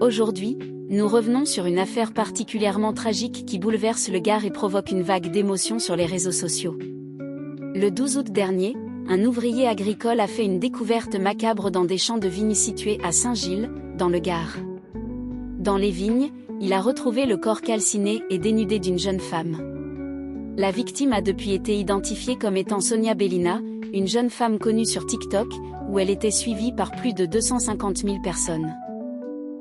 Aujourd'hui, nous revenons sur une affaire particulièrement tragique qui bouleverse le Gard et provoque une vague d'émotions sur les réseaux sociaux. Le 12 août dernier, un ouvrier agricole a fait une découverte macabre dans des champs de vignes situés à Saint-Gilles, dans le Gard. Dans les vignes, il a retrouvé le corps calciné et dénudé d'une jeune femme. La victime a depuis été identifiée comme étant Sonia Bellina, une jeune femme connue sur TikTok, où elle était suivie par plus de 250 000 personnes.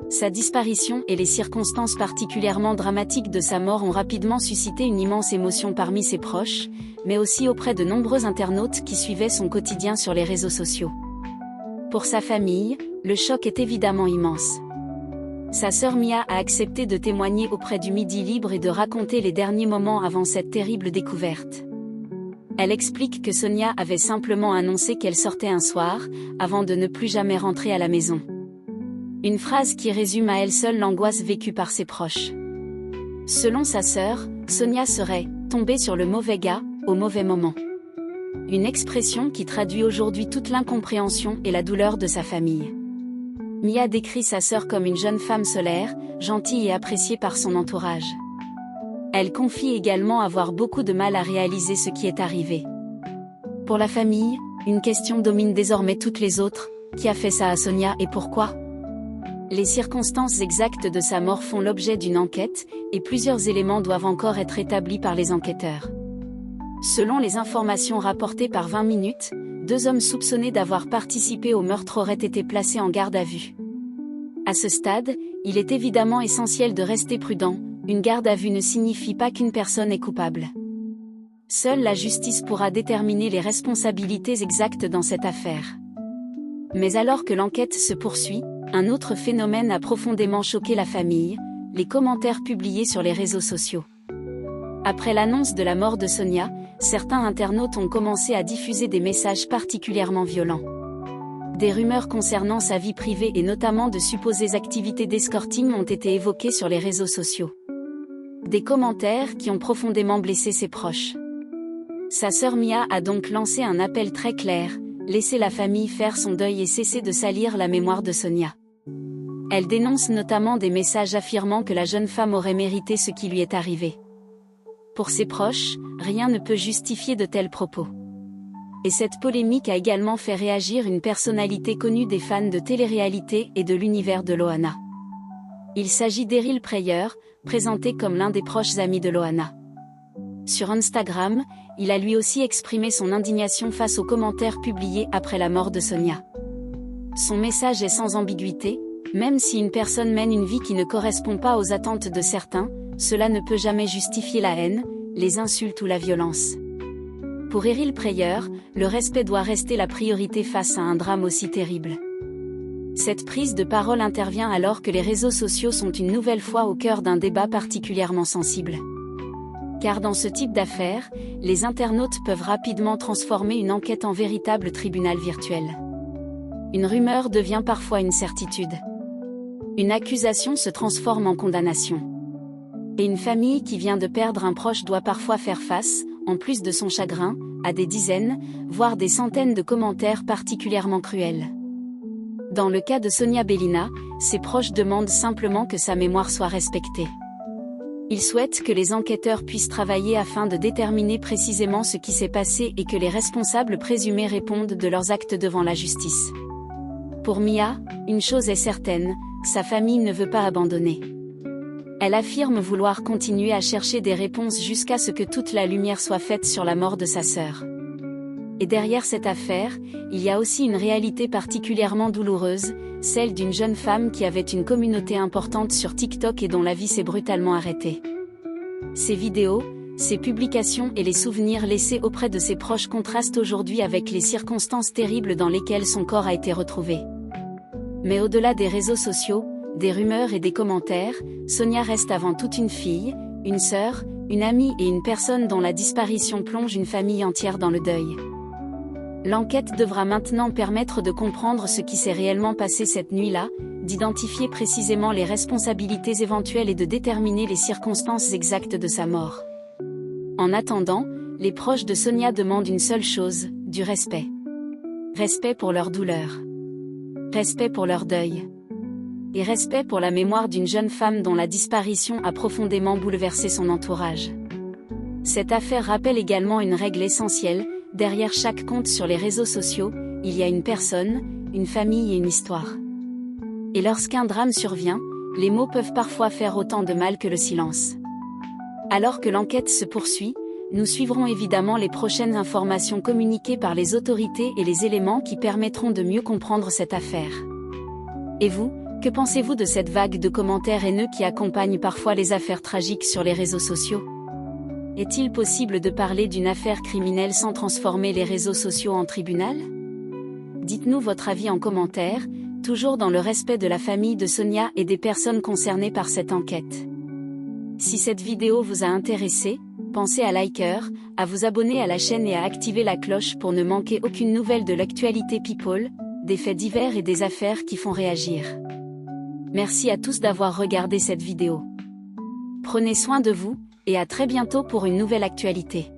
Sa disparition et les circonstances particulièrement dramatiques de sa mort ont rapidement suscité une immense émotion parmi ses proches, mais aussi auprès de nombreux internautes qui suivaient son quotidien sur les réseaux sociaux. Pour sa famille, le choc est évidemment immense. Sa sœur Mia a accepté de témoigner auprès du Midi Libre et de raconter les derniers moments avant cette terrible découverte. Elle explique que Sonia avait simplement annoncé qu'elle sortait un soir, avant de ne plus jamais rentrer à la maison. Une phrase qui résume à elle seule l'angoisse vécue par ses proches. Selon sa sœur, Sonia serait « tombée sur le mauvais gars, au mauvais moment ». Une expression qui traduit aujourd'hui toute l'incompréhension et la douleur de sa famille. Mia décrit sa sœur comme une jeune femme solaire, gentille et appréciée par son entourage. Elle confie également avoir beaucoup de mal à réaliser ce qui est arrivé. Pour la famille, une question domine désormais toutes les autres, qui a fait ça à Sonia et pourquoi ? Les circonstances exactes de sa mort font l'objet d'une enquête, et plusieurs éléments doivent encore être établis par les enquêteurs. Selon les informations rapportées par 20 minutes, 2 hommes soupçonnés d'avoir participé au meurtre auraient été placés en garde à vue. À ce stade, il est évidemment essentiel de rester prudent, une garde à vue ne signifie pas qu'une personne est coupable. Seule la justice pourra déterminer les responsabilités exactes dans cette affaire. Mais alors que l'enquête se poursuit, un autre phénomène a profondément choqué la famille, les commentaires publiés sur les réseaux sociaux. Après l'annonce de la mort de Sonia, certains internautes ont commencé à diffuser des messages particulièrement violents. Des rumeurs concernant sa vie privée et notamment de supposées activités d'escorting ont été évoquées sur les réseaux sociaux. Des commentaires qui ont profondément blessé ses proches. Sa sœur Mia a donc lancé un appel très clair, laisser la famille faire son deuil et cesser de salir la mémoire de Sonia. Elle dénonce notamment des messages affirmant que la jeune femme aurait mérité ce qui lui est arrivé. Pour ses proches, rien ne peut justifier de tels propos. Et cette polémique a également fait réagir une personnalité connue des fans de télé-réalité et de l'univers de Loana. Il s'agit d'Eryl Preyer, présenté comme l'un des proches amis de Loana. Sur Instagram, il a lui aussi exprimé son indignation face aux commentaires publiés après la mort de Sonia. Son message est sans ambiguïté, même si une personne mène une vie qui ne correspond pas aux attentes de certains, cela ne peut jamais justifier la haine, les insultes ou la violence. Pour Eryl Preyer, le respect doit rester la priorité face à un drame aussi terrible. Cette prise de parole intervient alors que les réseaux sociaux sont une nouvelle fois au cœur d'un débat particulièrement sensible. Car dans ce type d'affaires, les internautes peuvent rapidement transformer une enquête en véritable tribunal virtuel. Une rumeur devient parfois une certitude. Une accusation se transforme en condamnation. Et une famille qui vient de perdre un proche doit parfois faire face, en plus de son chagrin, à des dizaines, voire des centaines de commentaires particulièrement cruels. Dans le cas de Sonia Bellina, ses proches demandent simplement que sa mémoire soit respectée. Ils souhaitent que les enquêteurs puissent travailler afin de déterminer précisément ce qui s'est passé et que les responsables présumés répondent de leurs actes devant la justice. Pour Mia, une chose est certaine, sa famille ne veut pas abandonner. Elle affirme vouloir continuer à chercher des réponses jusqu'à ce que toute la lumière soit faite sur la mort de sa sœur. Et derrière cette affaire, il y a aussi une réalité particulièrement douloureuse, celle d'une jeune femme qui avait une communauté importante sur TikTok et dont la vie s'est brutalement arrêtée. Ses vidéos, ses publications et les souvenirs laissés auprès de ses proches contrastent aujourd'hui avec les circonstances terribles dans lesquelles son corps a été retrouvé. Mais au-delà des réseaux sociaux, des rumeurs et des commentaires, Sonia reste avant tout une fille, une sœur, une amie et une personne dont la disparition plonge une famille entière dans le deuil. L'enquête devra maintenant permettre de comprendre ce qui s'est réellement passé cette nuit-là, d'identifier précisément les responsabilités éventuelles et de déterminer les circonstances exactes de sa mort. En attendant, les proches de Sonia demandent une seule chose, du respect. Respect pour leur douleur. Respect pour leur deuil. Et respect pour la mémoire d'une jeune femme dont la disparition a profondément bouleversé son entourage. Cette affaire rappelle également une règle essentielle: derrière chaque compte sur les réseaux sociaux, il y a une personne, une famille et une histoire. Et lorsqu'un drame survient, les mots peuvent parfois faire autant de mal que le silence. Alors que l'enquête se poursuit, nous suivrons évidemment les prochaines informations communiquées par les autorités et les éléments qui permettront de mieux comprendre cette affaire. Et vous, que pensez-vous de cette vague de commentaires haineux qui accompagne parfois les affaires tragiques sur les réseaux sociaux? Est-il possible de parler d'une affaire criminelle sans transformer les réseaux sociaux en tribunal? Dites-nous votre avis en commentaire, toujours dans le respect de la famille de Sonia et des personnes concernées par cette enquête. Si cette vidéo vous a intéressé, pensez à liker, à vous abonner à la chaîne et à activer la cloche pour ne manquer aucune nouvelle de l'actualité people, des faits divers et des affaires qui font réagir. Merci à tous d'avoir regardé cette vidéo. Prenez soin de vous, et à très bientôt pour une nouvelle actualité.